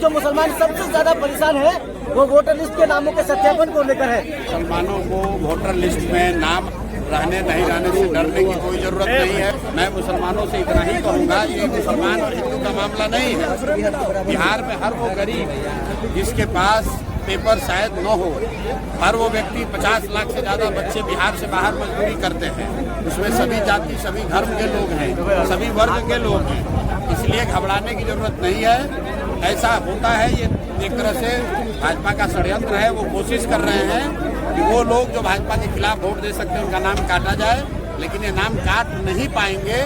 जो मुसलमान सबसे ज्यादा परेशान है वो वोटर लिस्ट के नामों के सत्यापन को लेकर है। मुसलमानों को वोटर लिस्ट में नाम रहने नहीं रहने से डरने की कोई जरूरत नहीं है। मैं मुसलमानों से इतना ही कहूँगा, ये मुसलमान और हिंदू का मामला नहीं है। बिहार में हर वो गरीब जिसके पास पेपर शायद न हो, हर वो व्यक्ति 50 लाख से ज्यादा बच्चे बिहार से बाहर मजदूरी करते हैं। उसमें सभी जाति सभी धर्म के लोग हैं, सभी वर्ग के लोग हैं, इसलिए घबराने की जरूरत नहीं है। ऐसा होता है, ये एक तरह से भाजपा का षड्यंत्र है। वो कोशिश कर रहे हैं कि वो लोग जो भाजपा के खिलाफ वोट दे सकते हैं उनका नाम काटा जाए, लेकिन ये नाम काट नहीं पाएंगे।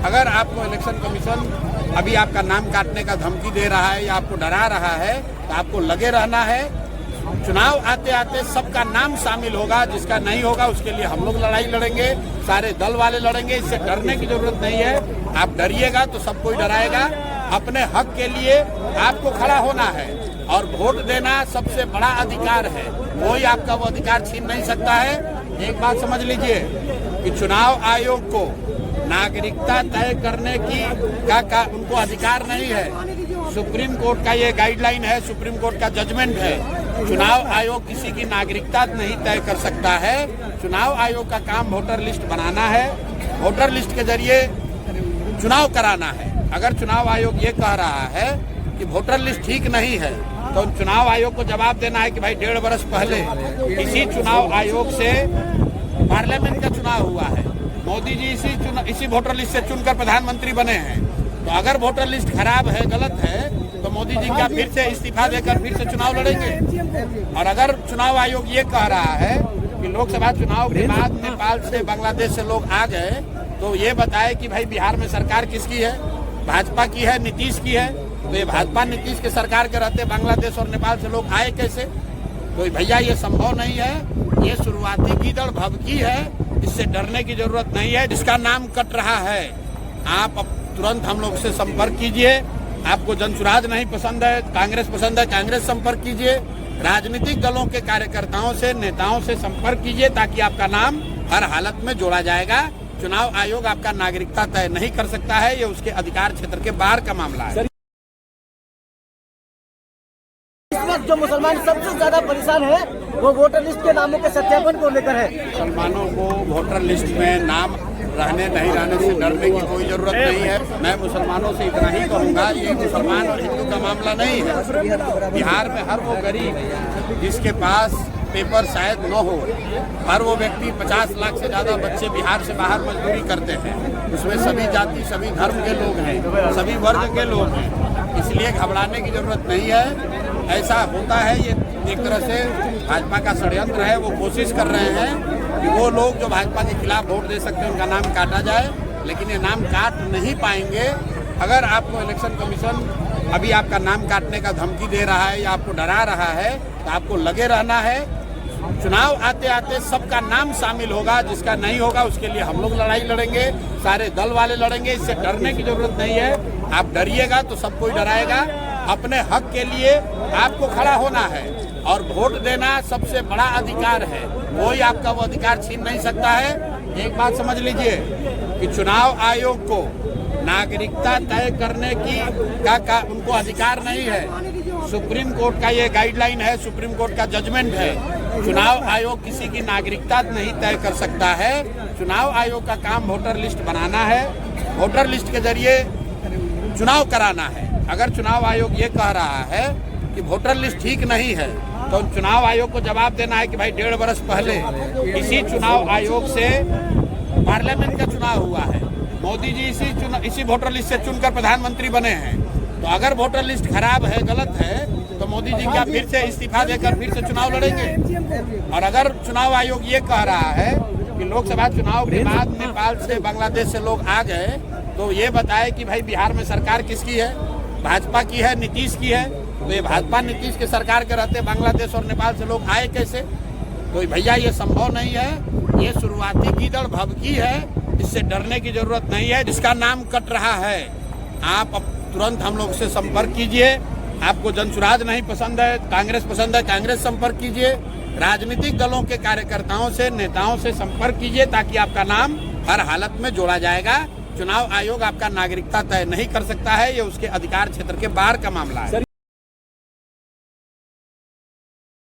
अगर आपको इलेक्शन कमीशन अभी आपका नाम काटने का धमकी दे रहा है या आपको डरा रहा है तो आपको लगे रहना है। चुनाव आते आते सबका नाम शामिल होगा, जिसका नहीं होगा उसके लिए हम लोग लड़ाई लड़ेंगे, सारे दल वाले लड़ेंगे। इससे डरने की जरूरत नहीं है। आप डरिएगा तो सब कोई डराएगा। अपने हक के लिए आपको खड़ा होना है और वोट देना सबसे बड़ा अधिकार है। कोई आपका वो अधिकार छीन नहीं सकता है। एक बात समझ लीजिए कि चुनाव आयोग को नागरिकता तय करने की का उनको अधिकार नहीं है। सुप्रीम कोर्ट का ये गाइडलाइन है, सुप्रीम कोर्ट का जजमेंट है। चुनाव आयोग किसी की नागरिकता नहीं तय कर सकता है। चुनाव आयोग का काम वोटर लिस्ट बनाना है, वोटर लिस्ट के जरिए चुनाव कराना है। अगर चुनाव आयोग ये कह रहा है कि वोटर लिस्ट ठीक नहीं है तो चुनाव आयोग को जवाब देना है कि भाई 1.5 वर्ष पहले इसी चुनाव आयोग से पार्लियामेंट का चुनाव हुआ है, मोदी जी इसी वोटर लिस्ट से चुनकर प्रधानमंत्री बने हैं। तो अगर वोटर लिस्ट खराब है, गलत है, तो मोदी जी का फिर से इस्तीफा देकर फिर से चुनाव लड़ेंगे। और अगर चुनाव आयोग ये कह रहा है कि लोकसभा चुनाव के बाद नेपाल से बांग्लादेश से लोग आ गए, तो ये बताए कि भाई बिहार में सरकार किसकी है, भाजपा की है, नीतीश की है। तो ये भाजपा नीतीश के सरकार के रहते बांग्लादेश और नेपाल से लोग आए कैसे? तो भैया ये संभव नहीं है। ये शुरुआती कीदड़ भभकी है, इससे डरने की जरूरत नहीं है। जिसका नाम कट रहा है आप तुरंत हम लोग से संपर्क कीजिए। आपको जनसुराज नहीं पसंद है, कांग्रेस पसंद है, कांग्रेस संपर्क कीजिए। राजनीतिक दलों के कार्यकर्ताओं से, नेताओं से संपर्क कीजिए ताकि आपका नाम हर हालत में जोड़ा जाएगा। चुनाव आयोग आपका नागरिकता तय नहीं कर सकता है, ये उसके अधिकार क्षेत्र के बाहर का मामला है। इस वक्त जो मुसलमान सबसे ज्यादा परेशान है वो वोटर लिस्ट के नामों के सत्यापन को लेकर है। मुसलमानों को वोटर लिस्ट में नाम रहने नहीं रहने से डरने की कोई जरूरत नहीं है। मैं मुसलमानों से इतना ही कहूँगा, ये मुसलमान और हिंदू का मामला नहीं है। बिहार में हर वो गरीब जिसके पास पेपर शायद न हो, हर वो व्यक्ति 50 लाख से ज्यादा बच्चे बिहार से बाहर मजदूरी करते हैं। उसमें सभी जाति सभी धर्म के लोग हैं, सभी वर्ग के लोग हैं, इसलिए घबराने की जरूरत नहीं है। ऐसा होता है, ये एक तरह से भाजपा का षड्यंत्र है। वो कोशिश कर रहे हैं कि वो लोग जो भाजपा के खिलाफ वोट दे सकते हैं उनका नाम काटा जाए, लेकिन ये नाम काट नहीं पाएंगे। अगर आपको इलेक्शन कमीशन अभी आपका नाम काटने का धमकी दे रहा है या आपको डरा रहा है तो आपको लगे रहना है। चुनाव आते आते सबका नाम शामिल होगा, जिसका नहीं होगा उसके लिए हम लोग लड़ाई लड़ेंगे, सारे दल वाले लड़ेंगे। इससे डरने की जरूरत नहीं है। आप डरिएगा तो सब कोई डराएगा। अपने हक के लिए आपको खड़ा होना है और वोट देना सबसे बड़ा अधिकार है। कोई आपका वो अधिकार छीन नहीं सकता है। एक बात समझ लीजिए कि चुनाव आयोग को नागरिकता तय करने की का उनको अधिकार नहीं है। सुप्रीम कोर्ट का ये गाइडलाइन है, सुप्रीम कोर्ट का जजमेंट है। चुनाव आयोग किसी की नागरिकता नहीं तय कर सकता है। चुनाव आयोग का काम वोटर लिस्ट बनाना है, वोटर लिस्ट के जरिए चुनाव कराना है। अगर चुनाव आयोग ये कह रहा है कि वोटर लिस्ट ठीक नहीं है तो चुनाव आयोग को जवाब देना है कि भाई 1.5 वर्ष पहले इसी चुनाव आयोग से पार्लियामेंट का चुनाव हुआ है, मोदी जी इसी वोटर लिस्ट से चुनकर प्रधानमंत्री बने हैं। तो अगर वोटर लिस्ट खराब है, गलत है, तो मोदी जी का फिर से इस्तीफा देकर फिर से चुनाव लड़ेंगे। और अगर चुनाव आयोग ये कह रहा है कि लोकसभा चुनाव के बाद नेपाल से बांग्लादेश से लोग आ गए, तो ये बताए कि भाई बिहार में सरकार किसकी है, भाजपा की है, नीतीश की है। तो ये भाजपा नीतीश के सरकार के रहते बांग्लादेश और नेपाल से लोग आए कैसे? तो भैया ये संभव नहीं है। ये शुरुआती कीदड़ भभकी है, इससे डरने की जरूरत नहीं है। जिसका नाम कट रहा है आप तुरंत हम लोग से संपर्क कीजिए। आपको जनसुराज नहीं पसंद है, कांग्रेस पसंद है, कांग्रेस संपर्क कीजिए। राजनीतिक दलों के कार्यकर्ताओं से, नेताओं से संपर्क कीजिए ताकि आपका नाम हर हालत में जोड़ा जाएगा। चुनाव आयोग आपका नागरिकता तय नहीं कर सकता है, ये उसके अधिकार क्षेत्र के बाहर का मामला है।